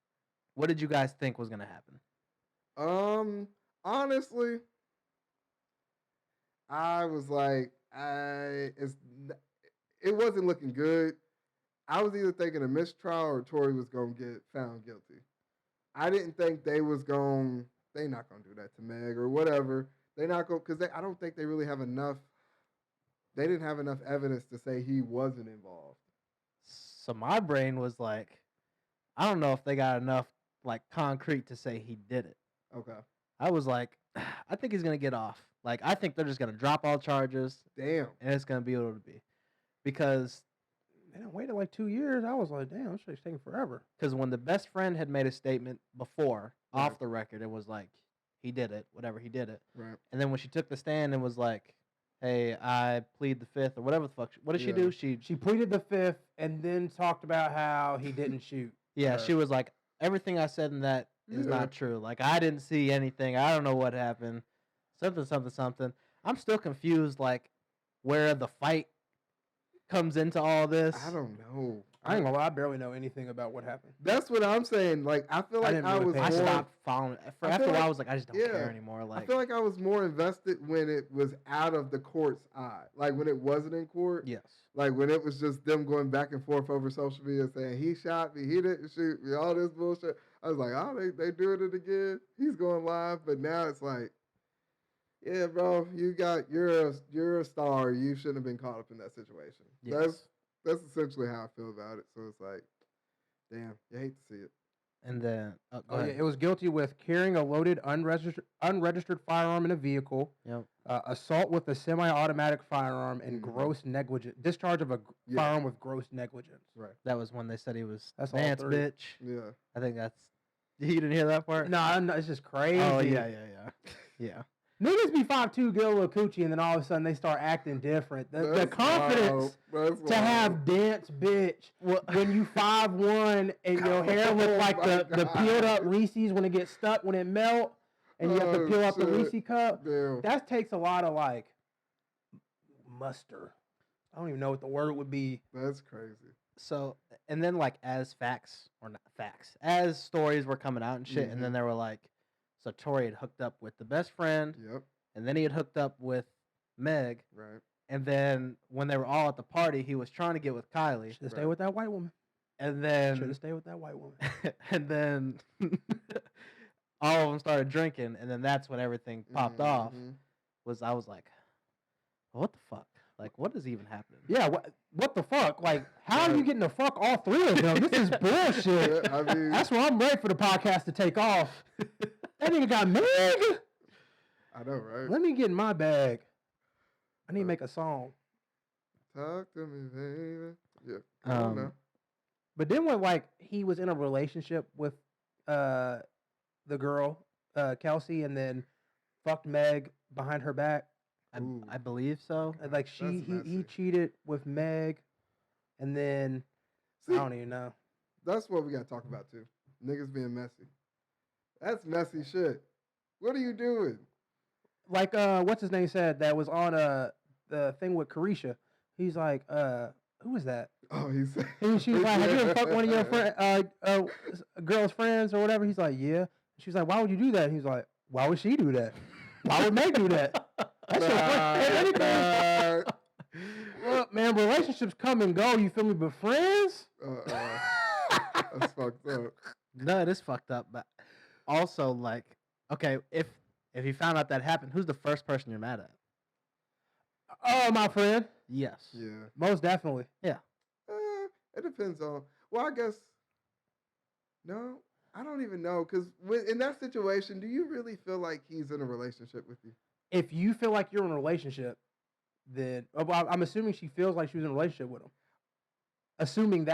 What did you guys think was going to happen? Honestly, I was like, it wasn't looking good. I was either thinking a mistrial or Tory was going to get found guilty. I didn't think they not going to do that to Meg or whatever. They not going, because I don't think they really have enough. They didn't have enough evidence to say he wasn't involved. So my brain was like, I don't know if they got enough like concrete to say he did it. Okay. I was like, I think he's going to get off. Like, I think they're just going to drop all charges. Damn. And it's going to be able to be. Because Man, I waited like 2 years. I was like, damn, this shit's taking forever. Because when the best friend had made a statement before, Right. off the record, it was like, he did it, whatever, he did it. Right. And then when she took the stand and was like, hey, I plead the fifth, or whatever the fuck. What did she do? She pleaded the fifth and then talked about how he didn't shoot. Yeah, she was like, everything I said in that is Yeah. not true. Like, I didn't see anything. I don't know what happened. Something. I'm still confused, like, where the fight comes into all this. I don't know. I ain't gonna lie, I barely know anything about what happened. That's what I'm saying. Like, I feel like didn't I really was pay I more. stopped following it. I After feel a while, like- I was like, I just don't yeah. care anymore. I Like, feel like I was more invested when it was out of the court's eye. Like, when it wasn't in court. yes. Like, when it was just them going back and forth over social media saying, he shot me, he didn't shoot me, all this bullshit. I was like, oh, they doing it again. He's going live. But now it's like, yeah, bro, you're a star. You shouldn't have been caught up in that situation. Yes. That's essentially how I feel about it. So it's like, damn, you hate to see it. And then, go Oh, yeah, ahead. it was guilty with carrying a loaded, unregistered firearm in a vehicle, Yep. assault with a semi-automatic firearm, and Mhm. gross negligence. Discharge of a Yeah. firearm with gross negligence. Right. That was when they said he was That's all dance three. bitch. Yeah. I think that's. You didn't hear that part? No, it's just crazy. Oh, yeah. Yeah. Niggas be 5'2", get a little coochie, and then all of a sudden they start acting different. The That's confidence wild. That's to have wild. dance, bitch, when you 5'1" and your hair look Oh like my the peeled up God. Reese's when it gets stuck, when it melt, and you have to Oh, peel up the shit. Reese cup. Damn. That takes a lot of like muster. I don't even know what the word would be. That's crazy. So, and then like as stories were coming out and shit, and then they were like, so Tory had hooked up with the best friend, Yep. and then he had hooked up with Meg, Right. and then when they were all at the party, he was trying to get with Kylie, Should have stayed Right. with that white woman. and Should then have stayed with that white woman. and then all of them started drinking, and then that's when everything popped off. Mhm. I was like, what the fuck? Like, what is even happening? Yeah, what the fuck? Like, how are you getting the fuck all three of them? This is bullshit. Yeah, I mean, That's why I'm ready for the podcast to take off. That nigga got Meg. I know, right? Let me get in my bag. I need to make a song. Talk to me, baby. Yeah. I don't know. But then when like he was in a relationship with the girl, Kelsey, and then fucked Meg behind her back. Ooh. I believe so. And, like he messy. cheated with Meg, and then See, I don't even know. that's what we got to talk about, too. Niggas being messy. That's messy shit. What are you doing? Like what's his name said that was on the thing with Carisha. He's like, who was that? Oh, he said. She was like, have you ever fucked one of your girl's friends or whatever? He's like, yeah. She was like, why would you do that? And he's like, why would she do that? Why would Meg do that? That's your friend. Look, man, relationships come and go. You feel me? But friends? That's fucked up. No, it is fucked up. But also, like, okay, if you found out that happened, who's the first person you're mad at? Oh, my friend. Yes. Yeah. Most definitely. It depends on. Well, I guess. No, I don't even know. Because in that situation, do you really feel like he's in a relationship with you? if you feel like you're in a relationship, then I'm assuming she feels like she was in a relationship with him. Assuming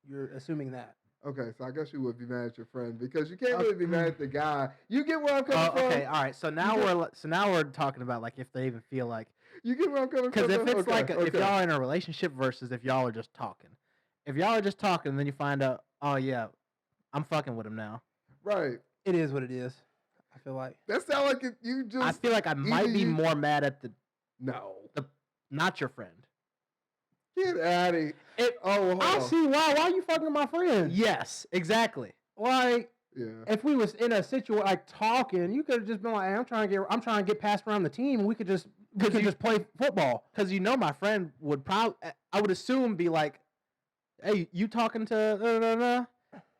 you're assuming that. Okay, so I guess you would be mad at your friend because you can't really be mad at the guy. You get where I'm coming from? Okay, all right. So now we're talking about like if they even feel like You get where I'm coming from? because if it's Okay, if y'all are in a relationship versus if y'all are just talking. If y'all are just talking, then you find out, oh yeah, I'm fucking with him now. Right. It is what it is. I feel like That sounds like you just. I feel like I might be more mad at No. not your friend. Get out of here. I see why. Why are you fucking with my friend? Yes, exactly. Like, Yeah. if we was in a situation like talking, you could have just been like, hey, I'm trying to get passed around the team, and we could just play football. Because my friend would probably, I would assume, be like, hey, you talking to?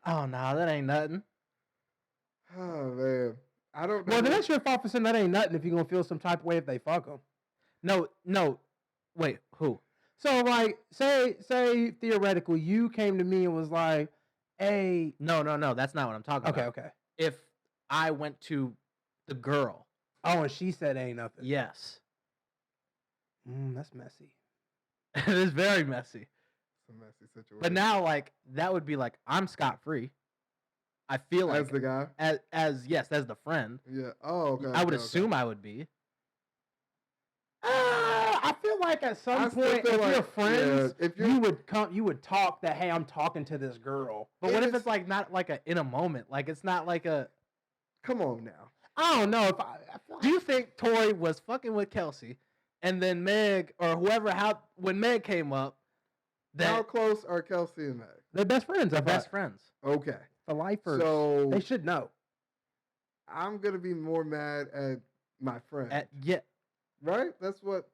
Oh no, that ain't nothing. Oh man, I don't know. Well, then that's your fault for saying that ain't nothing. If you're gonna feel some type of way if they fuck them. No. Wait, who? So like, say theoretically, you came to me and was like, hey, No, that's not what I'm talking about. okay. If I went to the girl. Oh, and she said ain't nothing. Yes. That's messy. It is very messy. It's a messy situation. But now, like, that would be like, I'm scot-free. I feel like. As the guy? As the friend. Yeah. Oh, okay. I would assume I would be. I feel like at some point, if you're friends, you would talk that, hey, I'm talking to this girl. But what if it's like not like in a moment? Like it's not like a. Come on now. I don't know if Do you think Tory was fucking with Kelsey, and then Meg or whoever? When Meg came up, How close are Kelsey and Meg? They're best friends. They're best friends. Okay. For lifers. So they should know. I'm gonna be more mad at my friend. Yeah. Right? That's what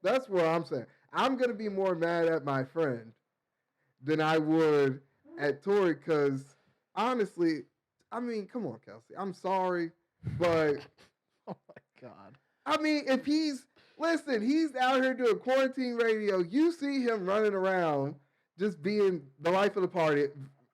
I'm saying. I'm gonna be more mad at my friend than I would at Tory because honestly, I mean, come on, Kelsey. I'm sorry, but oh my God. I mean, if he's out here doing quarantine radio, you see him running around just being the life of the party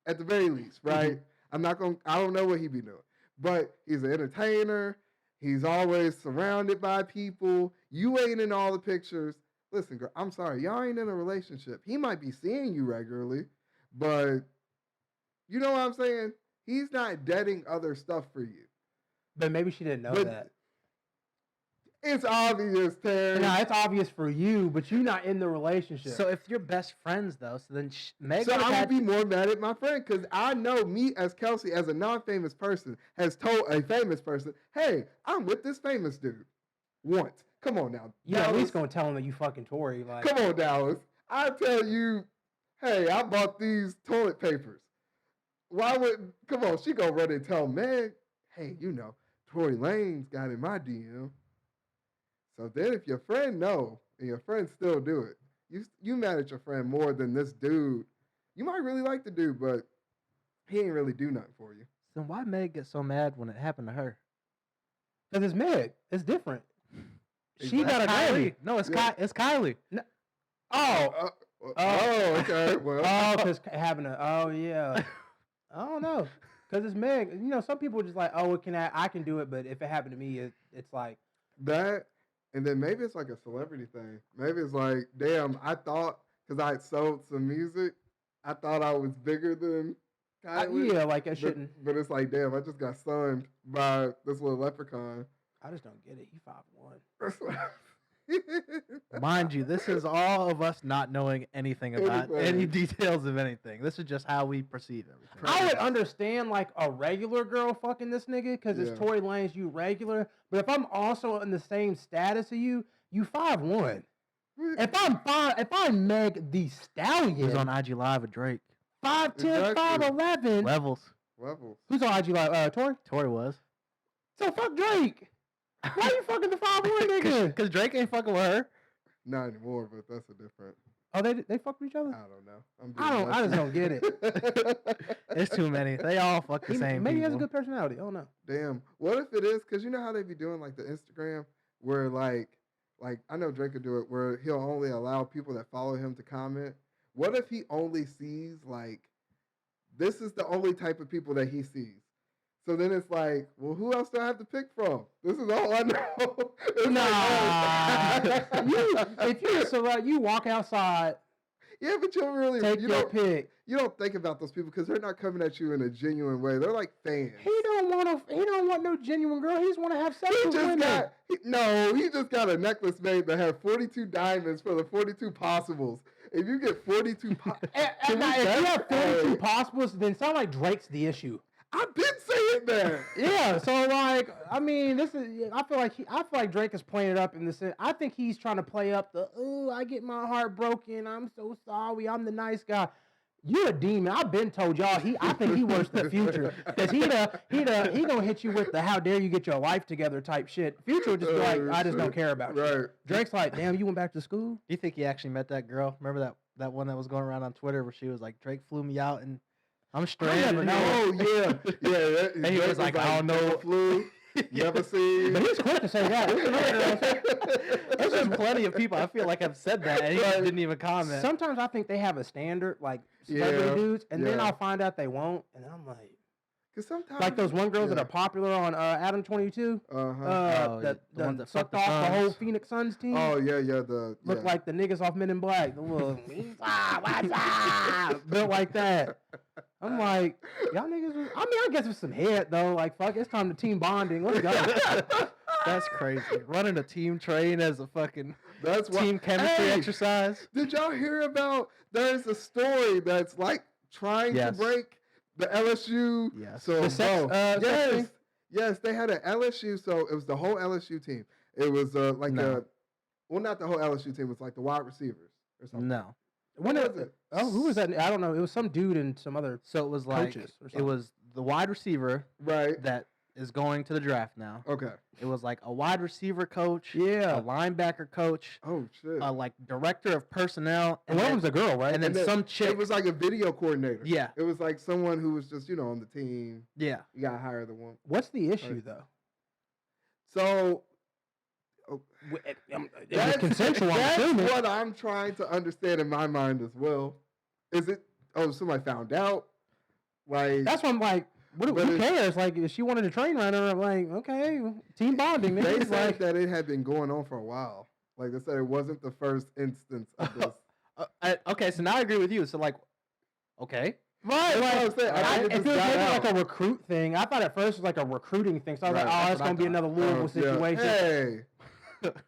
at the very least, right? Mm-hmm. I don't know what he be doing, but he's an entertainer. He's always surrounded by people. You ain't in all the pictures. Listen, girl, I'm sorry. Y'all ain't in a relationship. He might be seeing you regularly, but you know what I'm saying? He's not deading other stuff for you. But maybe she didn't know that. It's obvious, Terran. No, it's obvious for you, but you're not in the relationship. So if you're best friends, though, so then Meg. So I would be more mad at my friend because I know me as Kelsey, as a non-famous person, has told a famous person, "Hey, I'm with this famous dude." Once, come on now. You at least gonna tell him that you fucking Tory. Like, come on, Dallas. I tell you, hey, I bought these toilet papers. Come on? She gonna run and tell Meg, "Hey, Tory Lanez got in my DM." So then if your friend know and your friend still do it, you mad at your friend more than this dude. You might really like the dude, but he ain't really do nothing for you. Then why Meg get so mad when it happened to her? Because it's Meg. It's different. She got a Kylie. No, it's Kylie. No. Oh, okay. Well, because yeah. I don't know. Because it's Meg. Some people are just like, oh, I can do it, but if it happened to me, it's like that. And then maybe it's like a celebrity thing. Maybe it's like, damn, I thought, because I had sold some music, I thought I was bigger than Kylie. Yeah, like I shouldn't. But it's like, damn, I just got sunned by this little leprechaun. I just don't get it. You 5'1". Mind you, this is all of us not knowing anything about any details of anything. This is just how we perceive everything. I would understand like a regular girl fucking this nigga because it's Tory Lanez, you regular. But if I'm also in the same status of you 5'1". If I'm Meg the Stallion, who's on IG Live with Drake, 5'10", 5'11". Levels. Who's on IG Live? Tory. Tory was. So fuck Drake. Why you fucking the 5'1" nigga? Because Drake ain't fucking with her. Not anymore, but that's a different. Oh, they fuck with each other? I don't know. I just don't get it. There's too many. They all fuck the same. Maybe he has a good personality. I don't know. Damn. What if it is? Because you know how they be doing like the Instagram where like I know Drake could do it where he'll only allow people that follow him to comment. What if he only sees like this is the only type of people that he sees? So then it's like, well, who else do I have to pick from? This is all I know. It's If you you walk outside, yeah, but you don't really take your pick. You don't think about those people because they're not coming at you in a genuine way. They're like fans. He don't want no genuine girl. He just want to have sex with women. He just got a necklace made that had 42 diamonds for the 42 possibles. If you get 42 if you have 42 possibles, then it sounds like Drake's the issue. I've been saying that. Yeah, so like, I mean, I feel like Drake is playing it up in the sense. I think he's trying to play up I get my heart broken. I'm so sorry. I'm the nice guy. You're a demon. I've been told y'all. I think he works the Future because he gonna hit you with the how dare you get your life together type shit. Future would just be like, I just don't care about you. Drake's like, damn, you went back to school. Do you think he actually met that girl? Remember that one that was going around on Twitter where she was like, Drake flew me out and I'm stranded. Oh yeah. And he was like, I don't know. Flew. Never seen. But he's quick to say that. There's just plenty of people I feel like have said that and he didn't even comment. Sometimes I think they have a standard, like celebrity dudes, and then I'll find out they won't, and I'm like, because sometimes like those one girls that are popular on Adam 22, that sucked off the whole Phoenix Suns team. Oh yeah, look like the niggas off Men in Black, the little built like that. I'm like, y'all niggas. I guess it's some head though. Like, fuck, it's time to team bonding. Let's go. That's crazy. Running a team train as a fucking team chemistry Hey, exercise. Did y'all hear about? There's a story that's like trying to break the LSU. Yes. So The yes, they had an LSU. So it was the whole LSU team. It was not the whole LSU team. It was like the wide receivers or something. No. When was it? Oh, who was that? I don't know. It was some dude and some other. So it was like coaches or it was the wide receiver that is going to the draft now. Okay. It was like a wide receiver coach, a linebacker coach, oh shit, like director of personnel, and one of them's a girl, right? And then some chick. It was like a video coordinator. Yeah. It was like someone who was just on the team. Yeah. You got to hire the one. What's the issue though? So. That's consensual. That's what I'm trying to understand in my mind as well. Is it? Oh, somebody found out. Like that's what I'm like. Who cares? Like, if she wanted to train runner, I'm like, okay, team bonding. They said that it had been going on for a while. Like they said, it wasn't the first instance of this. Okay, so now I agree with you. So like, okay. Right, it feels like a recruit thing. I thought at first it was like a recruiting thing. So I was like, oh, it's going to be another Louisville situation. Hey.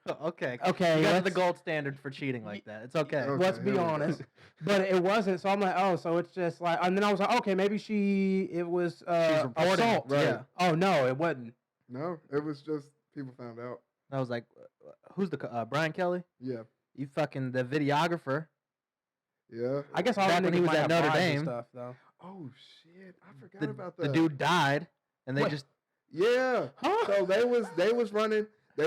Okay. That's the gold standard for cheating like that. It's okay. Let's be honest. But it wasn't. So I'm like, oh, so it's just like, and then I was like, okay, maybe it was assault. Right. Yeah. Oh, no, it wasn't. No, it was just people found out. I was like, who's the Brian Kelly? Yeah. You fucking the videographer. Yeah. I guess all back when he was at Notre Dame stuff though. Oh shit, I forgot about that. The dude died, and they just Huh? So they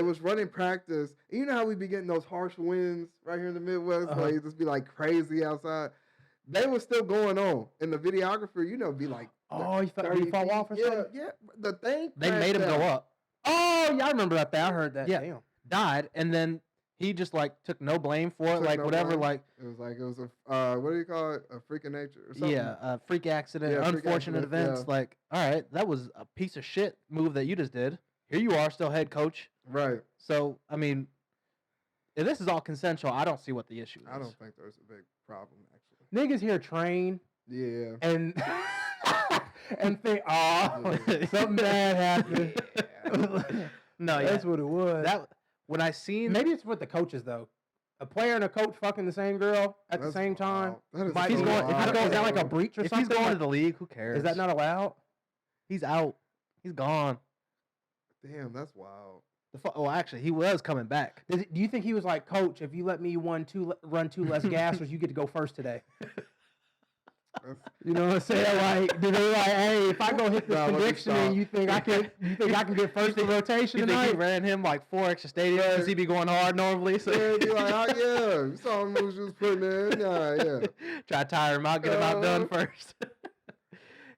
was running practice. And you know how we be getting those harsh winds right here in the Midwest, like it just be like crazy outside. They were still going on, and the videographer, be like, oh, he fall off or something. Yeah, the thing. They made him go up. Oh, yeah, I remember that. I heard that. Yeah, damn. Died, and then he just like took no blame for it, like whatever. Like it was a what do you call it? A freak of nature or something? Yeah, a freak accident, unfortunate events. Yeah. Like, all right, that was a piece of shit move that you just did. Here you are, still head coach. Right. So, I mean, if this is all consensual, I don't see what the issue is. I don't think there's a big problem, actually. Niggas here train. Yeah. And think, something bad happened. Yeah. No, that's what it was. When I seen, maybe it's with the coaches though. A player and a coach fucking the same girl at the same time. Is is that like a breach or something? If he's going to the league, who cares? Is that not allowed? He's out. He's gone. Damn, that's wild. Well, actually, he was coming back. Do you think he was like, Coach, if you let me run two less gassers, you get to go first today? You know what I'm saying? Like, do they like, hey, if I go hit this prediction, you think I can get first in rotation you tonight? Think he ran him like 4 extra stadiums because he be going hard normally? So yeah, be like, you saw the moves you was putting in. Yeah. Try to tire him out, get him outdone first.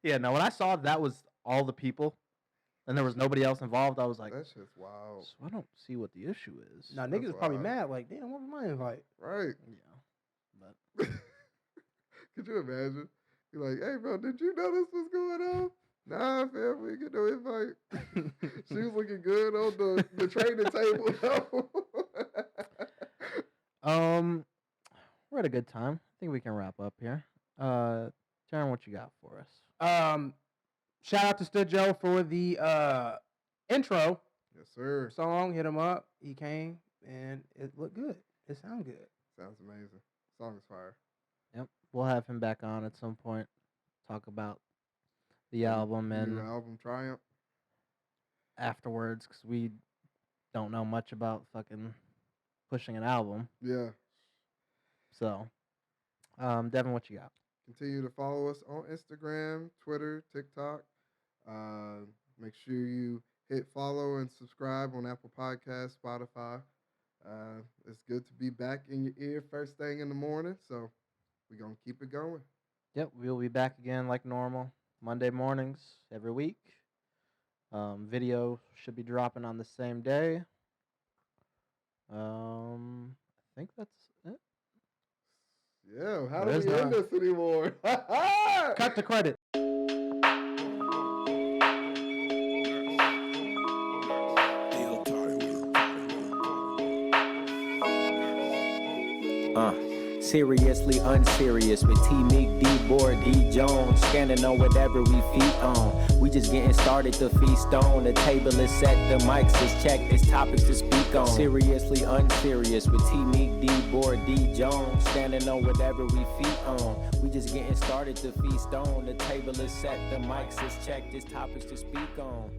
Yeah, no, when I saw that was all the people and there was nobody else involved, I was like, that's just wild. So I don't see what the issue is. Now, niggas is probably mad, like, damn, what was my invite? Right. Yeah. But could you imagine? You're like, hey, bro, did you know this was going on? Nah, fam, we get no invite. She was looking good on the training table. We're at a good time. I think we can wrap up here. Terran, what you got for us? Shout out to Stood Joe for the intro Yes, sir. song. Hit him up. He came and it looked good. It sounded good. Sounds amazing. Song is fire. Yep, we'll have him back on at some point. Talk about the album and New album Triumph. afterwards, because we don't know much about fucking pushing an album. Yeah. So, Devin, what you got? Continue to follow us on Instagram, Twitter, TikTok. Make sure you hit follow and subscribe on Apple Podcasts, Spotify. It's good to be back in your ear first thing in the morning. So we're going to keep it going. Yep, we'll be back again like normal, Monday mornings every week. Video should be dropping on the same day. I think that's it. Yeah, how Well, do we there's end not- this anymore? Cut the credit. Seriously unserious with T Meek, D-Board, D Jones, scanning on whatever we feet on. We just getting started to feast on. The table is set, the mics is checked, there's topics to speak on. Seriously unserious with T Meek, D-Board, D Jones, standing on whatever we feet on. We just getting started to feast on. The table is set, the mics is checked, there's topics to speak on.